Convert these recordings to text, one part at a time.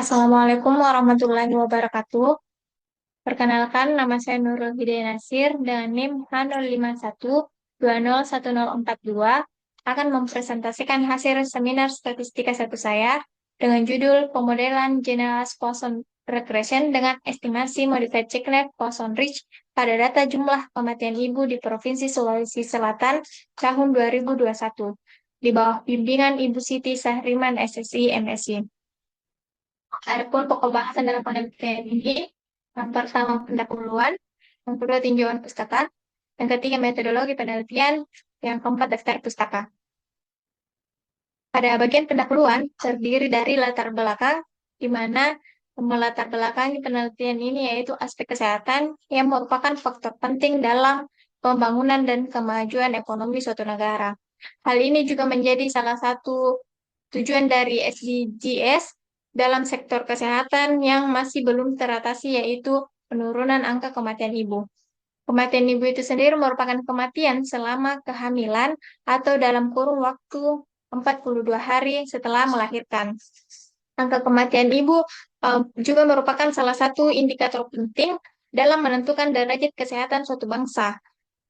Assalamualaikum warahmatullahi wabarakatuh. Perkenalkan, nama saya Nurul Hidayah Nasir dengan NIM H0512011042 akan mempresentasikan hasil seminar statistika satu saya dengan judul Pemodelan Generalized Poisson Regression dengan Estimasi Modified Checknef Poisson Ridge pada data jumlah kematian ibu di Provinsi Sulawesi Selatan tahun 2021 di bawah bimbingan Ibu Siti Sahriman SSI MSI. Adapun pokok bahasan dalam penelitian ini, yang pertama pendahuluan, yang kedua tinjauan pustaka, yang ketiga metodologi penelitian, yang keempat daftar pustaka. Pada bagian pendahuluan terdiri dari latar belakang, di mana melatar belakangi penelitian ini yaitu aspek kesehatan yang merupakan faktor penting dalam pembangunan dan kemajuan ekonomi suatu negara. Hal ini juga menjadi salah satu tujuan dari SDGs dalam sektor kesehatan yang masih belum teratasi, yaitu penurunan angka kematian ibu. Kematian ibu itu sendiri merupakan kematian selama kehamilan atau dalam kurun waktu 42 hari setelah melahirkan. Angka kematian ibu juga merupakan salah satu indikator penting dalam menentukan derajat kesehatan suatu bangsa.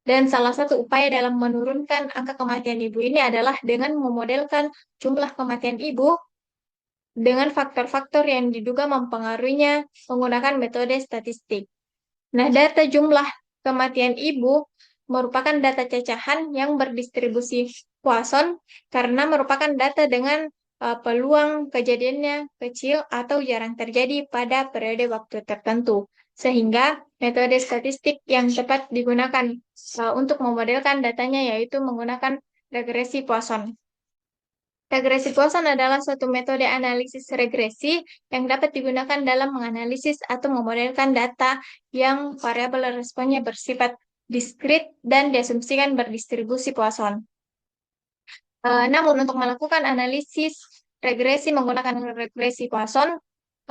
Dan salah satu upaya dalam menurunkan angka kematian ibu ini adalah dengan memodelkan jumlah kematian ibu dengan faktor-faktor yang diduga mempengaruhinya menggunakan metode statistik. Nah, data jumlah kematian ibu merupakan data cacahan yang berdistribusi Poisson karena merupakan data dengan peluang kejadiannya kecil atau jarang terjadi pada periode waktu tertentu. Sehingga metode statistik yang tepat digunakan untuk memodelkan datanya yaitu menggunakan regresi Poisson. Regresi Poisson adalah suatu metode analisis regresi yang dapat digunakan dalam menganalisis atau memodelkan data yang variabel responnya bersifat diskrit dan diasumsikan berdistribusi Poisson. Namun untuk melakukan analisis regresi menggunakan regresi Poisson,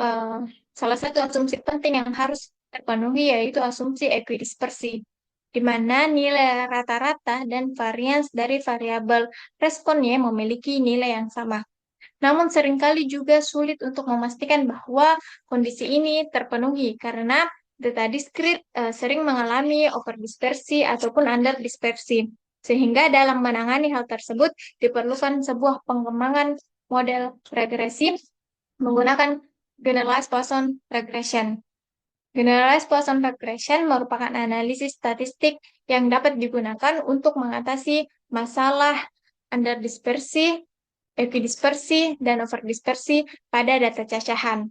eh, salah satu asumsi penting yang harus terpenuhi yaitu asumsi ekuidispersi, di mana nilai rata-rata dan varians dari variabel responnya memiliki nilai yang sama. Namun seringkali juga sulit untuk memastikan bahwa kondisi ini terpenuhi karena data diskrit sering mengalami overdispersi ataupun underdispersi. Sehingga dalam menangani hal tersebut diperlukan sebuah pengembangan model regresi menggunakan Generalized Poisson Regression. Generalized Poisson Regression merupakan analisis statistik yang dapat digunakan untuk mengatasi masalah underdispersi, epidispersi, dan overdispersi pada data cacahan.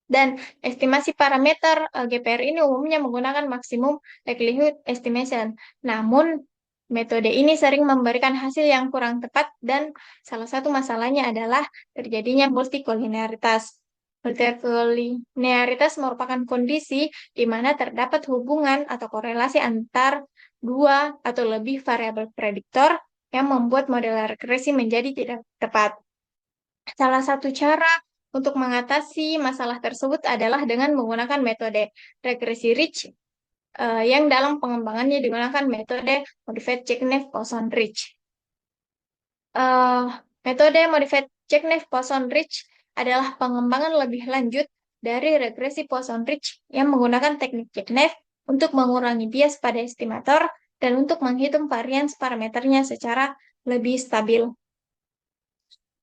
Dan estimasi parameter GPR ini umumnya menggunakan maksimum likelihood estimation. Namun, metode ini sering memberikan hasil yang kurang tepat dan salah satu masalahnya adalah terjadinya multikolinearitas. Multikolinearitas merupakan kondisi di mana terdapat hubungan atau korelasi antar dua atau lebih variabel prediktor yang membuat model regresi menjadi tidak tepat. Salah satu cara untuk mengatasi masalah tersebut adalah dengan menggunakan metode regresi Ridge yang dalam pengembangannya digunakan metode Modified Checknef-Poisson Ridge. Metode Modified Checknef-Poisson Ridge adalah pengembangan lebih lanjut dari regresi Poisson Ridge yang menggunakan teknik Checknef untuk mengurangi bias pada estimator dan untuk menghitung varians parameternya secara lebih stabil.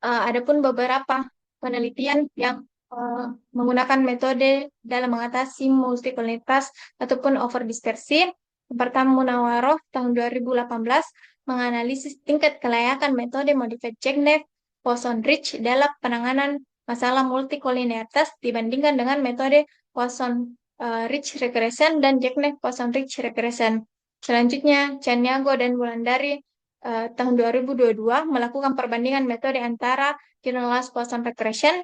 Adapun beberapa penelitian yang menggunakan metode dalam mengatasi multikolonialitas ataupun overdispersi. Pertama, Munawaroh tahun 2018 menganalisis tingkat kelayakan metode Modified Checknef Poisson Ridge dalam penanganan masalah multikolonialitas dibandingkan dengan metode Poisson Ridge Regression dan Checknef Poisson Ridge Regression. Selanjutnya, Chaniago dan Wulandari tahun 2022 melakukan perbandingan metode antara generalized Poisson regression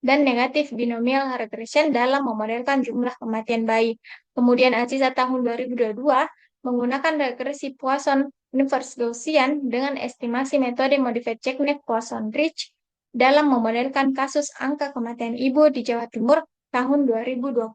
dan negatif binomial regression dalam memodelkan jumlah kematian bayi. Kemudian Aziza tahun 2022 menggunakan regresi Poisson inverse Gaussian dengan estimasi metode Modified Checknef Poisson Ridge dalam memodelkan kasus angka kematian ibu di Jawa Timur tahun 2020.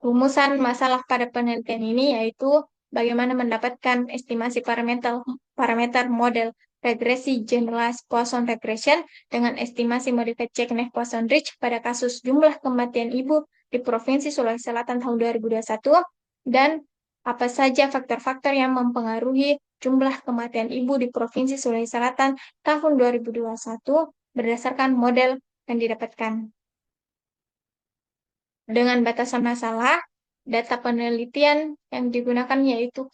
Rumusan masalah pada penelitian ini yaitu bagaimana mendapatkan estimasi parameter model regresi generalized Poisson regression dengan estimasi modified Chekhov-Poisson-Rich pada kasus jumlah kematian ibu di Provinsi Sulawesi Selatan tahun 2021 dan apa saja faktor-faktor yang mempengaruhi jumlah kematian ibu di Provinsi Sulawesi Selatan tahun 2021 berdasarkan model yang didapatkan. Dengan batasan masalah, data penelitian yang digunakan yaitu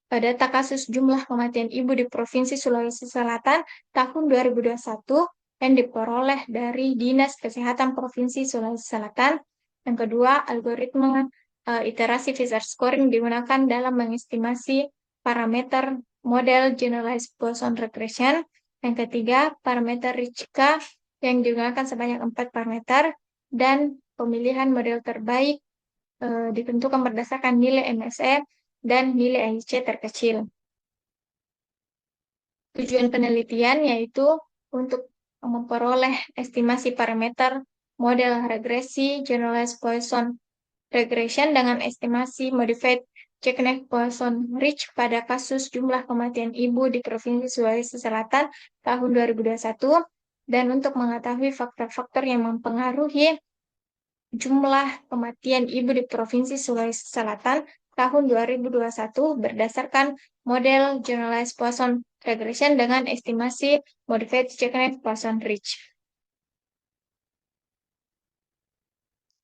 data kasus jumlah kematian ibu di Provinsi Sulawesi Selatan tahun 2021 yang diperoleh dari Dinas Kesehatan Provinsi Sulawesi Selatan. Yang kedua, algoritma iterasi Fisher scoring digunakan dalam mengestimasi parameter model generalized Poisson regression. Yang ketiga, parameter Richka yang digunakan sebanyak 4 parameter dan pemilihan model terbaik ditentukan berdasarkan nilai MSE dan nilai AIC terkecil. Tujuan penelitian yaitu untuk memperoleh estimasi parameter model regresi generalized Poisson regression dengan estimasi modified Chekhov-Poisson-Rich pada kasus jumlah kematian ibu di Provinsi Sulawesi Selatan tahun 2021 dan untuk mengetahui faktor-faktor yang mempengaruhi jumlah kematian ibu di Provinsi Sulawesi Selatan tahun 2021 berdasarkan model Generalized Poisson Regression dengan estimasi Modified Chekhov-Poisson-Rich.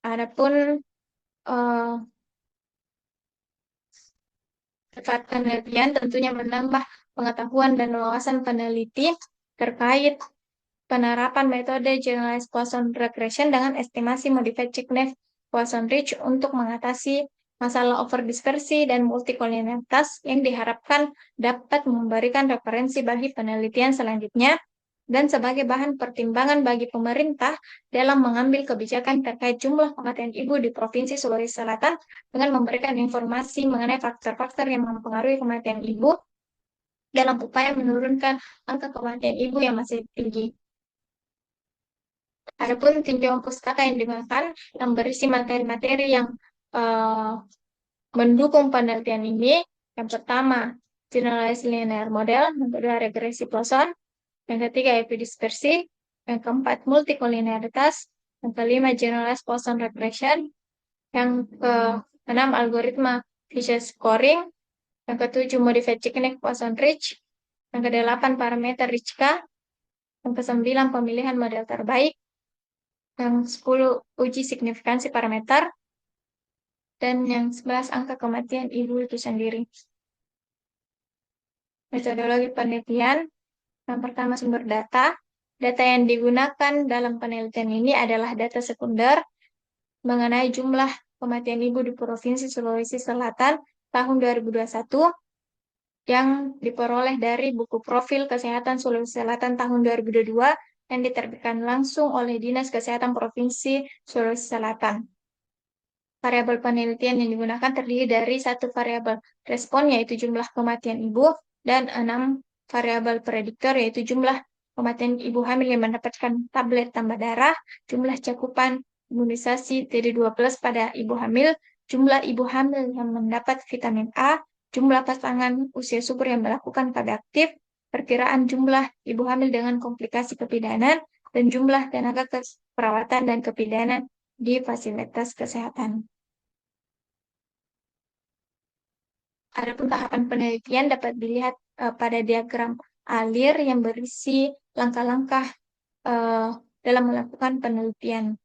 Adapun manfaat penelitian tentunya menambah pengetahuan dan wawasan peneliti terkait penerapan metode Generalized Poisson Regression dengan estimasi Modified Chekhov-Poisson-Rich untuk mengatasi masalah overdispersi dan multikolinearitas yang diharapkan dapat memberikan referensi bagi penelitian selanjutnya dan sebagai bahan pertimbangan bagi pemerintah dalam mengambil kebijakan terkait jumlah kematian ibu di Provinsi Sulawesi Selatan dengan memberikan informasi mengenai faktor-faktor yang mempengaruhi kematian ibu dalam upaya menurunkan angka kematian ibu yang masih tinggi. Adapun tinjauan pustaka yang digunakan yang berisi materi-materi yang mendukung penelitian ini, yang pertama generalized linear model, yang kedua regresi Poisson, yang ketiga epidispersi, yang keempat multikolinearitas, yang kelima generalized Poisson regression, yang keenam algoritma Fisher scoring, yang ketujuh modified Chekhov-Poisson-Rich, yang kedelapan parameter Richka, yang kesembilan pemilihan model terbaik, yang 10 uji signifikansi parameter, dan yang 11 angka kematian ibu itu sendiri. Metodologi penelitian, yang pertama sumber data. Data yang digunakan dalam penelitian ini adalah data sekunder mengenai jumlah kematian ibu di Provinsi Sulawesi Selatan tahun 2021 yang diperoleh dari buku profil kesehatan Sulawesi Selatan tahun 2022 yang diterbitkan langsung oleh Dinas Kesehatan Provinsi Sulawesi Selatan. Variabel penelitian yang digunakan terdiri dari satu variabel respon yaitu jumlah kematian ibu dan 6 variabel prediktor yaitu jumlah kematian ibu hamil yang mendapatkan tablet tambah darah, jumlah cakupan imunisasi TD2+ pada ibu hamil, jumlah ibu hamil yang mendapat vitamin A, jumlah pasangan usia subur yang melakukan KB aktif, perkiraan jumlah ibu hamil dengan komplikasi kebidanan, dan jumlah tenaga perawatan dan kebidanan di fasilitas kesehatan. Adapun tahapan penelitian dapat dilihat pada diagram alir yang berisi langkah-langkah dalam melakukan penelitian.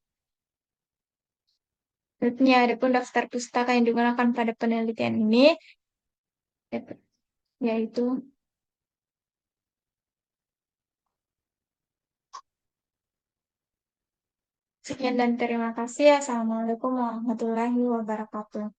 Tentunya adapun daftar pustaka yang digunakan pada penelitian ini yaitu sekian dan terima kasih. Assalamualaikum warahmatullahi wabarakatuh.